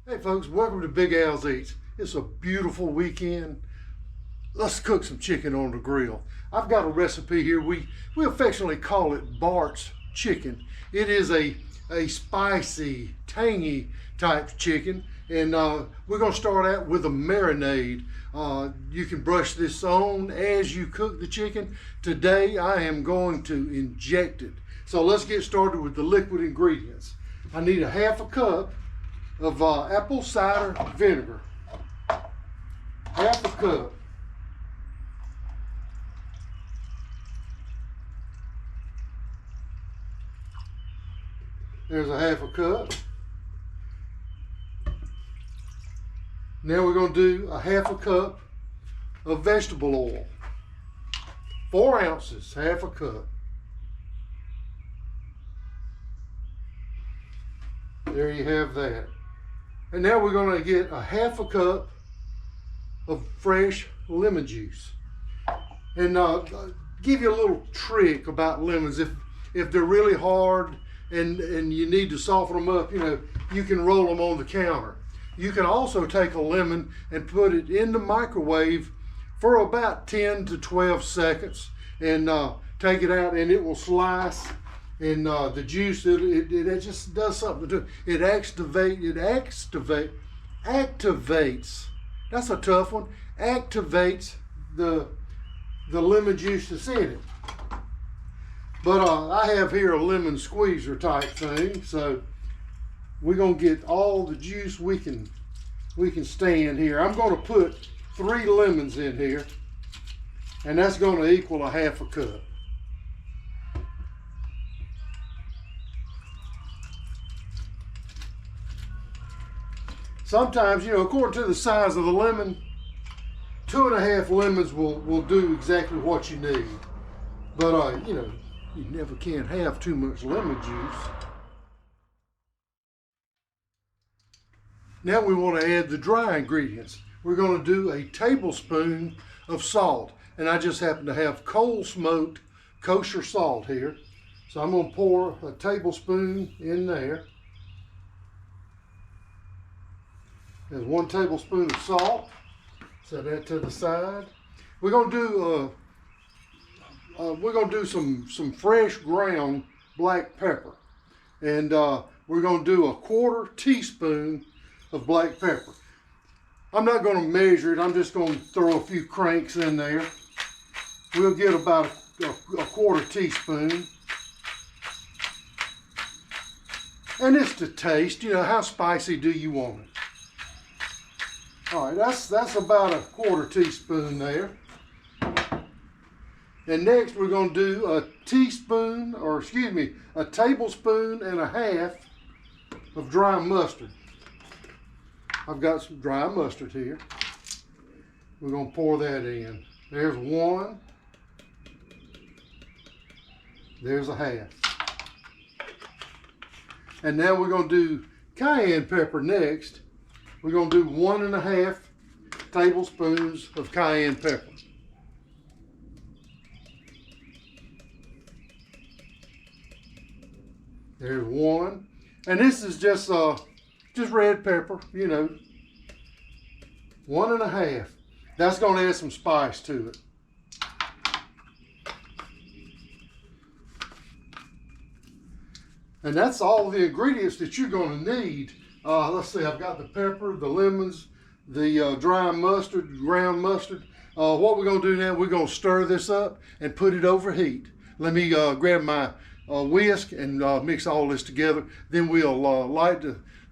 Hey folks, welcome to Big Al's Eats. It's a beautiful weekend. Let's cook some chicken on the grill. I've got a recipe here. We affectionately call it Bart's chicken. It is a spicy, tangy type chicken. And we're gonna start out with a marinade. You can brush this on as you cook the chicken. Today I am going to inject it. So let's get started with the liquid ingredients. I need a half a cup of apple cider vinegar. Half a cup. There's a half a cup. Now we're going to do a half a cup of vegetable oil. 4 ounces, half a cup. There you have that. And now we're going to get a half a cup of fresh lemon juice. And give you a little trick about lemons. If they're really hard and you need to soften them up, you can roll them on the counter. You can also take a lemon and put it in the microwave for about 10 to 12 seconds and take it out, and it will slice. And the juice, it just does something to it. It activates. That's a tough one. Activates the lemon juice that's in it. But I have here a lemon squeezer type thing, so we're gonna get all the juice we can stand here. I'm gonna put 3 lemons in here, and that's gonna equal a half a cup. Sometimes, according to the size of the lemon, 2.5 lemons will do exactly what you need. But, you never can have too much lemon juice. Now we want to add the dry ingredients. We're going to do a tablespoon of salt. And I just happen to have cold smoked kosher salt here. So I'm going to pour a tablespoon in there. There's 1 tablespoon of salt. Set that to the side. We're gonna do some fresh ground black pepper, and we're gonna do a 1/4 teaspoon of black pepper. I'm not gonna measure it. I'm just gonna throw a few cranks in there. We'll get about a 1/4 teaspoon. And it's to taste. How spicy do you want it? All right, that's about a 1/4 teaspoon there. And next we're going to do a tablespoon and a half of dry mustard. I've got some dry mustard here. We're going to pour that in. There's 1. There's a half. And now we're going to do cayenne pepper next. We're going to do 1.5 tablespoons of cayenne pepper. There's 1. And this is just red pepper, 1.5. That's going to add some spice to it. And that's all the ingredients that you're going to need. Let's see, I've got the pepper, the lemons, the dry mustard, ground mustard. What we're going to do now, we're going to stir this up and put it over heat. Let me grab my whisk and mix all this together. Then we'll light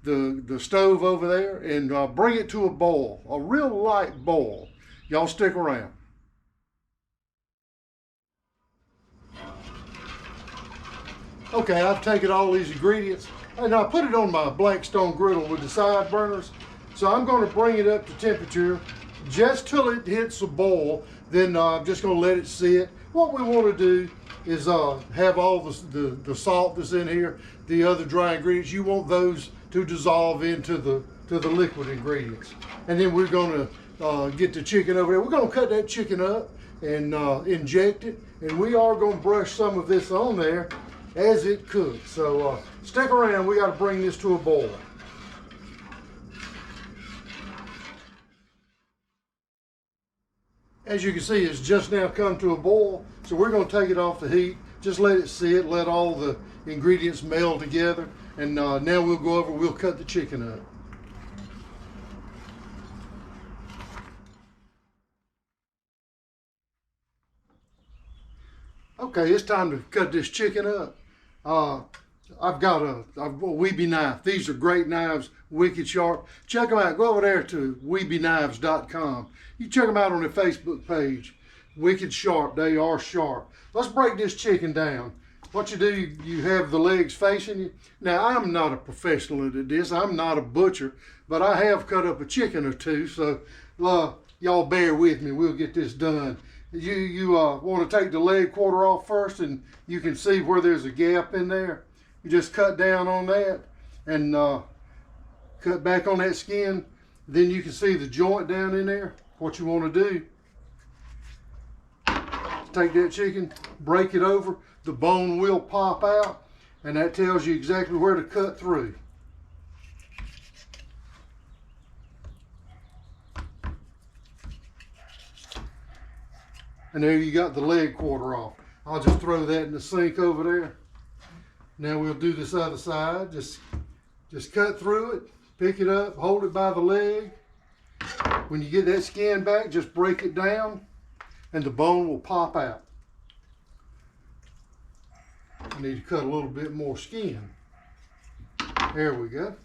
the stove over there and bring it to a boil, a real light boil. Y'all stick around. Okay, I've taken all these ingredients and I put it on my Blackstone griddle with the side burners. So I'm going to bring it up to temperature just till it hits a boil. Then I'm just going to let it sit. What we want to do is have all the salt that's in here, the other dry ingredients. You want those to dissolve into the liquid ingredients. And then we're going to get the chicken over there. We're going to cut that chicken up and inject it. And we are going to brush some of this on there as it cooks. So stick around, we got to bring this to a boil. As you can see, it's just now come to a boil, so we're going to take it off the heat. Just let it sit, let all the ingredients meld together, and now we'll go over, we'll cut the chicken up. Okay, it's time to cut this chicken up. I've got a Weeby knife. These are great knives, wicked sharp. Check them out. Go over there to weebyknives.com. You check them out on their Facebook page. Wicked sharp. They are sharp. Let's break this chicken down. What you do, you have the legs facing you. Now, I'm not a professional at this. I'm not a butcher, but I have cut up a chicken or two, so y'all bear with me. We'll get this done. You want to take the leg quarter off first, and you can see where there's a gap in there. You just cut down on that and cut back on that skin. Then you can see the joint down in there. What you want to do, take that chicken, break it over. The bone will pop out, and that tells you exactly where to cut through. And there you got the leg quarter off. I'll just throw that in the sink over there. Now we'll do this other side. Just cut through it, pick it up, hold it by the leg. When you get that skin back, just break it down and the bone will pop out. I need to cut a little bit more skin. There we go.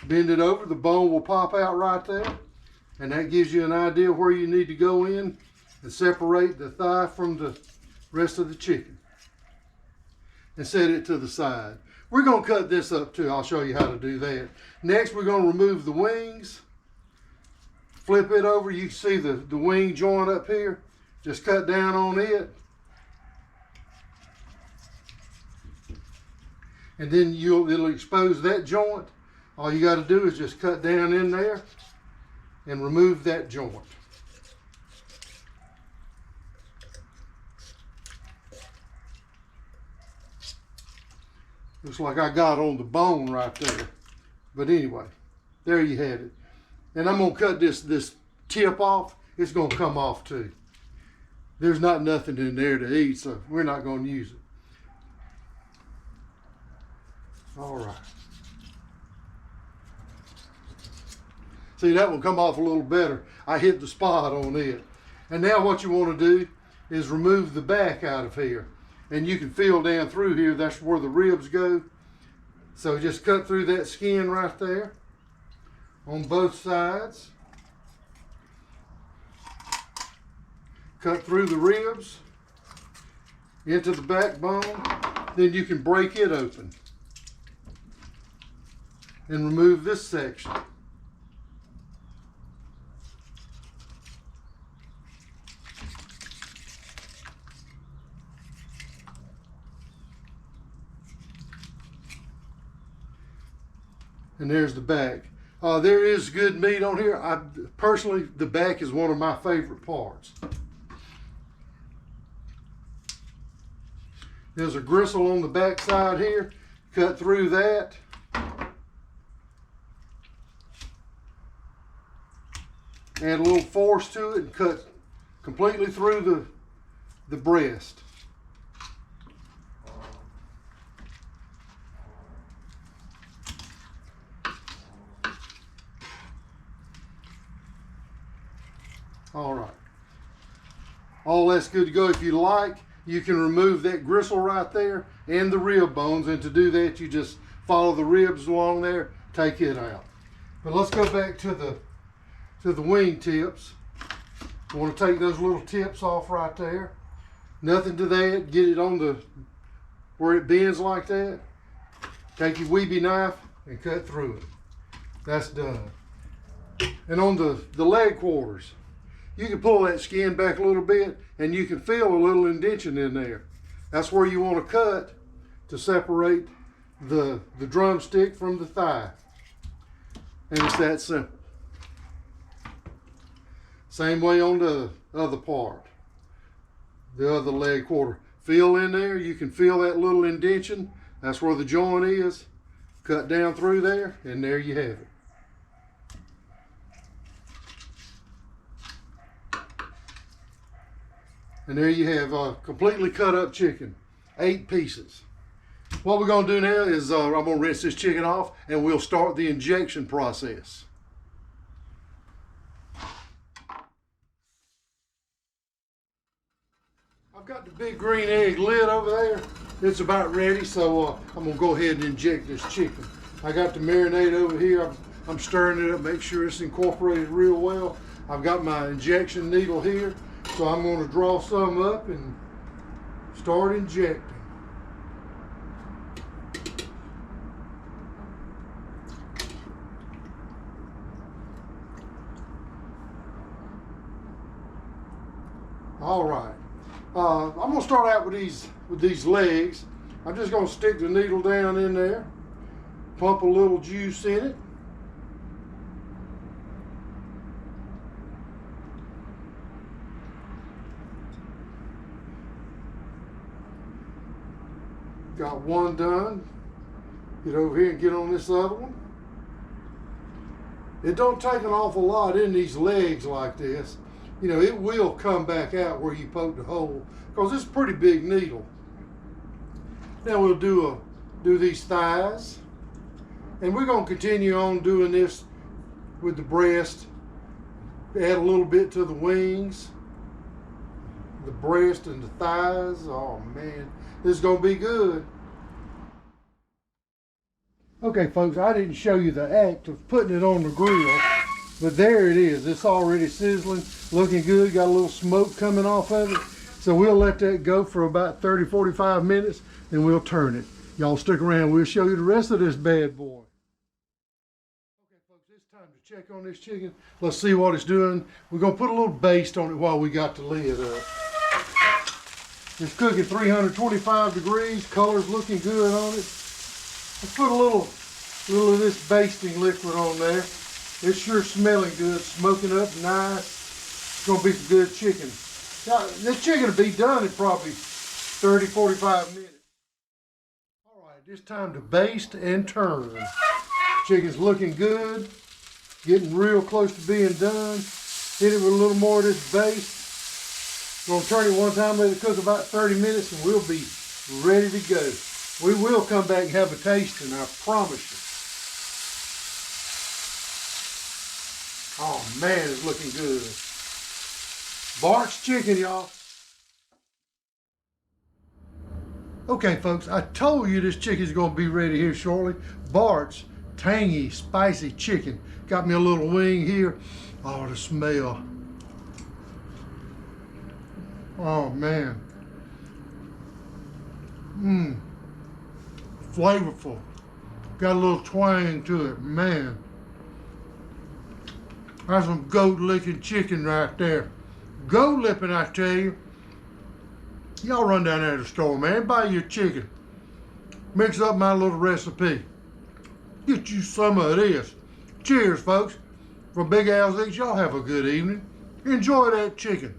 Bend it over, the bone will pop out right there. And that gives you an idea where you need to go in and separate the thigh from the rest of the chicken. And set it to the side. We're going to cut this up too. I'll show you how to do that. Next, we're going to remove the wings. Flip it over. You can see the wing joint up here. Just cut down on it. And then it'll expose that joint. All you got to do is just cut down in there and remove that joint. Looks like I got on the bone right there. But anyway, there you have it. And I'm going to cut this tip off. It's going to come off too. There's not nothing in there to eat, so we're not going to use it. All right. See, that will come off a little better. I hit the spot on it. And now what you want to do is remove the back out of here. And you can feel down through here, that's where the ribs go. So just cut through that skin right there on both sides. Cut through the ribs into the backbone. Then you can break it open and remove this section. And there's the back. There is good meat on here. Personally, the back is one of my favorite parts. There's a gristle on the back side here. Cut through that. Add a little force to it and cut completely through the breast. All right. All that's good to go. If you like, you can remove that gristle right there and the rib bones. And to do that, you just follow the ribs along there, take it out. But let's go back to the wing tips. You want to take those little tips off right there. Nothing to that. Get it on where it bends like that. Take your Weeby knife and cut through it. That's done. And on the leg quarters, you can pull that skin back a little bit and you can feel a little indentation in there. That's where you want to cut to separate the drumstick from the thigh. And it's that simple. Same way on the other part, the other leg quarter. Feel in there, you can feel that little indentation. That's where the joint is. Cut down through there and there you have it. And there you have completely cut up chicken, 8 pieces. What we're gonna do now is I'm gonna rinse this chicken off and we'll start the injection process. I've got the big green egg lid over there. It's about ready, so I'm gonna go ahead and inject this chicken. I got the marinade over here. I'm stirring it up, make sure it's incorporated real well. I've got my injection needle here, so I'm gonna draw some up and start injecting. All right. I'm gonna start out with these legs. I'm just gonna stick the needle down in there, pump a little juice in it. Got one done. Get over here and get on this other one. It don't take an awful lot in these legs like this. You know, it will come back out where you poke the hole because it's a pretty big needle. Now we'll do these thighs, and we're going to continue on doing this with the breast. Add a little bit to the wings, the breast and the thighs. Oh man, this is going to be good. Okay folks, I didn't show you the act of putting it on the grill, but there it is. It's already sizzling, looking good, got a little smoke coming off of it. So we'll let that go for about 30-45 minutes, then we'll turn it. Y'all stick around, we'll show you the rest of this bad boy. Okay folks, it's time to check on this chicken. Let's see what it's doing. We're gonna put a little baste on it while we got the lid up. It's cooking 325 degrees, color's looking good on it. Let's put a little of this basting liquid on there. It's sure smelling good, smoking up nice. It's gonna be some good chicken. Now, this chicken will be done in probably 30-45 minutes. All right, it's time to baste and turn. Chicken's looking good, getting real close to being done. Hit it with a little more of this baste. Gonna turn it one time, let it cook about 30 minutes, and we'll be ready to go. We will come back and have a tasting, I promise you. Oh man, it's looking good. Bart's chicken, y'all. Okay folks, I told you this chicken's gonna be ready here shortly. Bart's tangy, spicy chicken. Got me a little wing here. Oh, the smell. Oh man. Flavorful. Got a little twang to it, man. That's some goat licking chicken right there. Goat lipping, I tell you. Y'all run down there to the store, man. Buy your chicken. Mix up my little recipe. Get you some of this. Cheers, folks. From Big Al's Eats, y'all have a good evening. Enjoy that chicken.